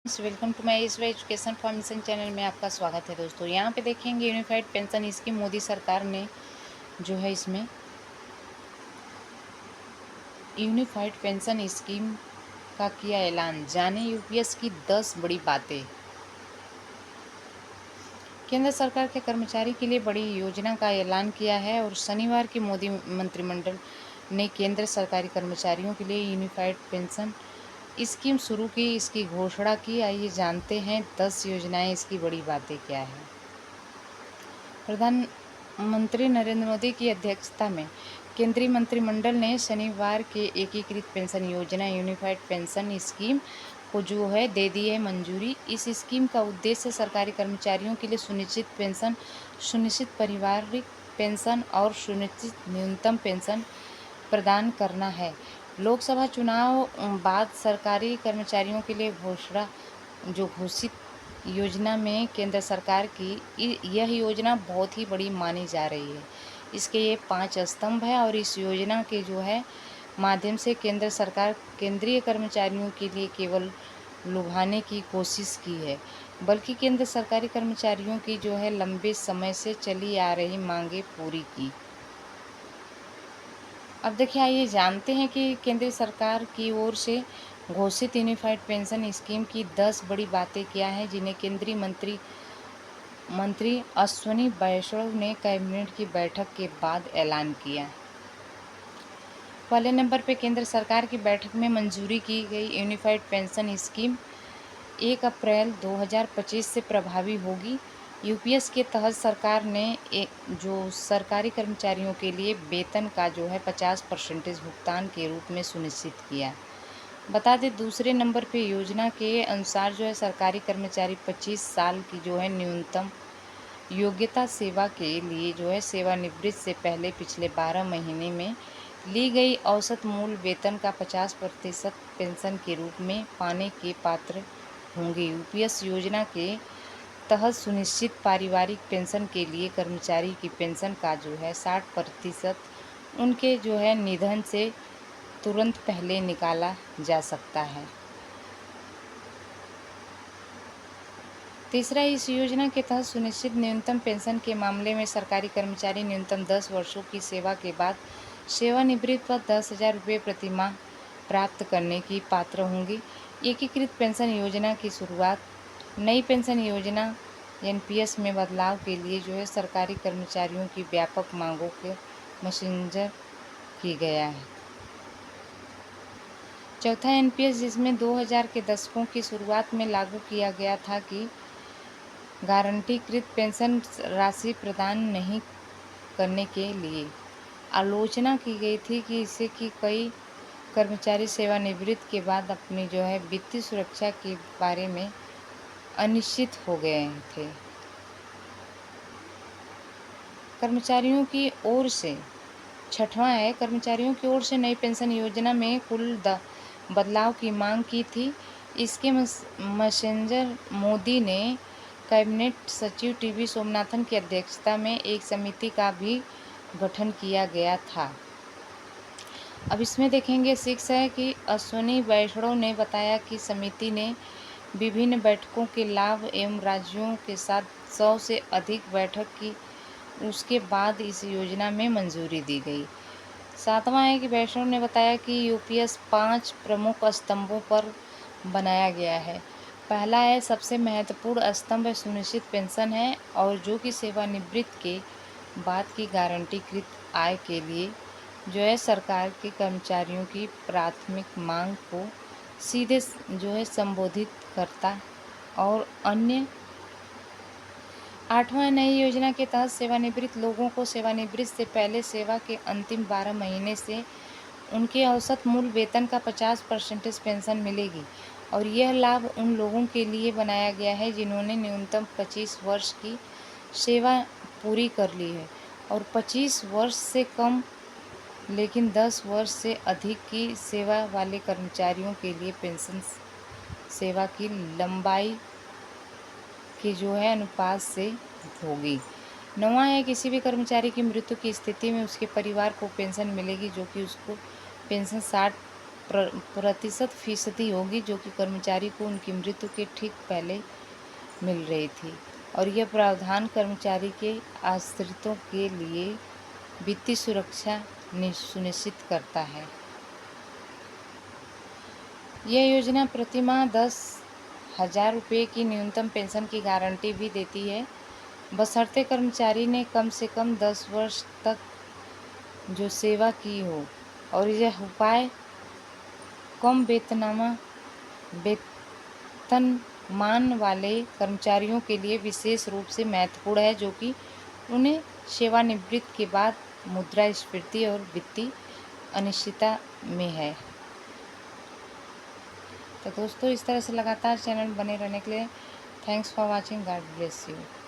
Welcome to my education formation channel में आपका स्वागत है दोस्तों। यहाँ पे देखेंगे यूनिफाइड पेंशन स्कीम मोदी सरकार ने जो है इसमें यूनिफाइड पेंशन स्कीम का किया ऐलान। जाने यूपीएस की 10 बड़ी बातें। केंद्र सरकार के कर्मचारी के लिए बड़ी योजना का ऐलान किया है और शनिवार की मोदी मंत्रिमंडल ने केंद्र सरकारी कर्मचारियों के लिए यूनिफाइड पेंशन स्कीम शुरू की, इसकी घोषणा की। आइए जानते हैं 10 योजनाएं, इसकी बड़ी बातें क्या है। प्रधानमंत्री नरेंद्र मोदी की अध्यक्षता में केंद्रीय मंत्रिमंडल ने शनिवार के एकीकृत पेंशन योजना यूनिफाइड पेंशन स्कीम को जो है दे दी है मंजूरी। इस स्कीम का उद्देश्य सरकारी कर्मचारियों के लिए सुनिश्चित पेंशन, सुनिश्चित पारिवारिक पेंशन और सुनिश्चित न्यूनतम पेंशन प्रदान करना है। लोकसभा चुनाव बाद सरकारी कर्मचारियों के लिए घोषित योजना में केंद्र सरकार की यह योजना बहुत ही बड़ी मानी जा रही है। इसके ये 5 स्तंभ है और इस योजना के जो है माध्यम से केंद्र सरकार केंद्रीय कर्मचारियों के लिए केवल लुभाने की कोशिश की है, बल्कि केंद्र सरकारी कर्मचारियों की जो है लंबे समय से चली आ रही मांगें पूरी की। अब देखिए, आइए जानते हैं कि केंद्र सरकार की ओर से घोषित यूनिफाइड पेंशन स्कीम की 10 बड़ी बातें क्या हैं, जिन्हें केंद्रीय मंत्री अश्विनी वैष्णव ने कैबिनेट की बैठक के बाद ऐलान किया। पहले नंबर पर केंद्र सरकार की बैठक में मंजूरी की गई यूनिफाइड पेंशन स्कीम 1 अप्रैल 2025 से प्रभावी होगी। यूपीएस के तहत सरकार ने जो सरकारी कर्मचारियों के लिए वेतन का जो है 50% भुगतान के रूप में सुनिश्चित किया। बता दें, दूसरे नंबर पे योजना के अनुसार जो है सरकारी कर्मचारी 25 साल की जो है न्यूनतम योग्यता सेवा के लिए जो है सेवानिवृत्ति से पहले पिछले 12 महीने में ली गई औसत मूल वेतन का 50% पेंशन के रूप में पाने के पात्र होंगे। यूपीएस योजना के तहत सुनिश्चित पारिवारिक पेंशन के लिए कर्मचारी की पेंशन का जो है 60% उनके जो है निधन से तुरंत पहले निकाला जा सकता है। तीसरा, इस योजना के तहत सुनिश्चित न्यूनतम पेंशन के मामले में सरकारी कर्मचारी न्यूनतम 10 वर्षों की सेवा के बाद सेवानिवृत्ति पर 10,000 रुपये प्रतिमाह प्राप्त करने की पात्र होंगे। एकीकृत पेंशन योजना की शुरुआत नई पेंशन योजना एनपीएस में बदलाव के लिए जो है सरकारी कर्मचारियों की व्यापक मांगों के मद्देनजर की गया है। चौथा, एनपीएस जिसमें 2000 के दशकों की शुरुआत में लागू किया गया था कि गारंटीकृत पेंशन राशि प्रदान नहीं करने के लिए आलोचना की गई थी कि इससे कि कई कर्मचारी सेवानिवृत्ति के बाद अपनी जो है वित्तीय सुरक्षा के बारे में अनिश्चित हो गए थे। कर्मचारियों की ओर से छठवां है, कर्मचारियों की ओर से नई पेंशन योजना में कुल बदलाव की मांग की थी। इसके मद्देनजर मोदी ने कैबिनेट सचिव टीवी सोमनाथन की अध्यक्षता में एक समिति का भी गठन किया गया था। अब इसमें देखेंगे 6 है कि अश्विनी वैष्णव ने बताया कि समिति ने विभिन्न बैठकों के लाभ एवं राज्यों के साथ 100 से अधिक बैठक की, उसके बाद इस योजना में मंजूरी दी गई। 7वां है कि वैष्णव ने बताया कि यूपीएस 5 प्रमुख स्तंभों पर बनाया गया है। पहला है, सबसे महत्वपूर्ण स्तंभ सुनिश्चित पेंशन है और जो कि सेवानिवृत्ति के बाद की गारंटीकृत आय के लिए जो है सरकार के कर्मचारियों की प्राथमिक मांग को सीधे जो है संबोधित करता और अन्य। 8वां, नई योजना के तहत सेवानिवृत्त लोगों को सेवानिवृत्ति से पहले सेवा के अंतिम 12 महीने से उनके औसत मूल वेतन का 50% पेंशन मिलेगी और यह लाभ उन लोगों के लिए बनाया गया है जिन्होंने न्यूनतम 25 वर्ष की सेवा पूरी कर ली है और 25 वर्ष से कम लेकिन 10 वर्ष से अधिक की सेवा वाले कर्मचारियों के लिए पेंशन सेवा की लंबाई के जो है अनुपात से होगी। 9वां है, किसी भी कर्मचारी की मृत्यु की स्थिति में उसके परिवार को पेंशन मिलेगी जो कि उसको पेंशन प्रतिशत फीसदी होगी, जो कि कर्मचारी को उनकी मृत्यु के ठीक पहले मिल रही थी। और यह प्रावधान कर्मचारी के आश्रितों के लिए वित्तीय सुरक्षा सुनिश्चित करता है। यह योजना प्रति माह 10,000 रुपये की न्यूनतम पेंशन की गारंटी भी देती है, बशर्ते कर्मचारी ने कम से कम 10 वर्ष तक जो सेवा की हो। और यह उपाय कम वेतनमान वाले कर्मचारियों के लिए विशेष रूप से महत्वपूर्ण है, जो कि उन्हें सेवानिवृत्ति के बाद मुद्रास्फीति और वित्तीय अनिश्चितता में है। तो दोस्तों, इस तरह से लगातार चैनल बने रहने के लिए thanks for watching. God bless you.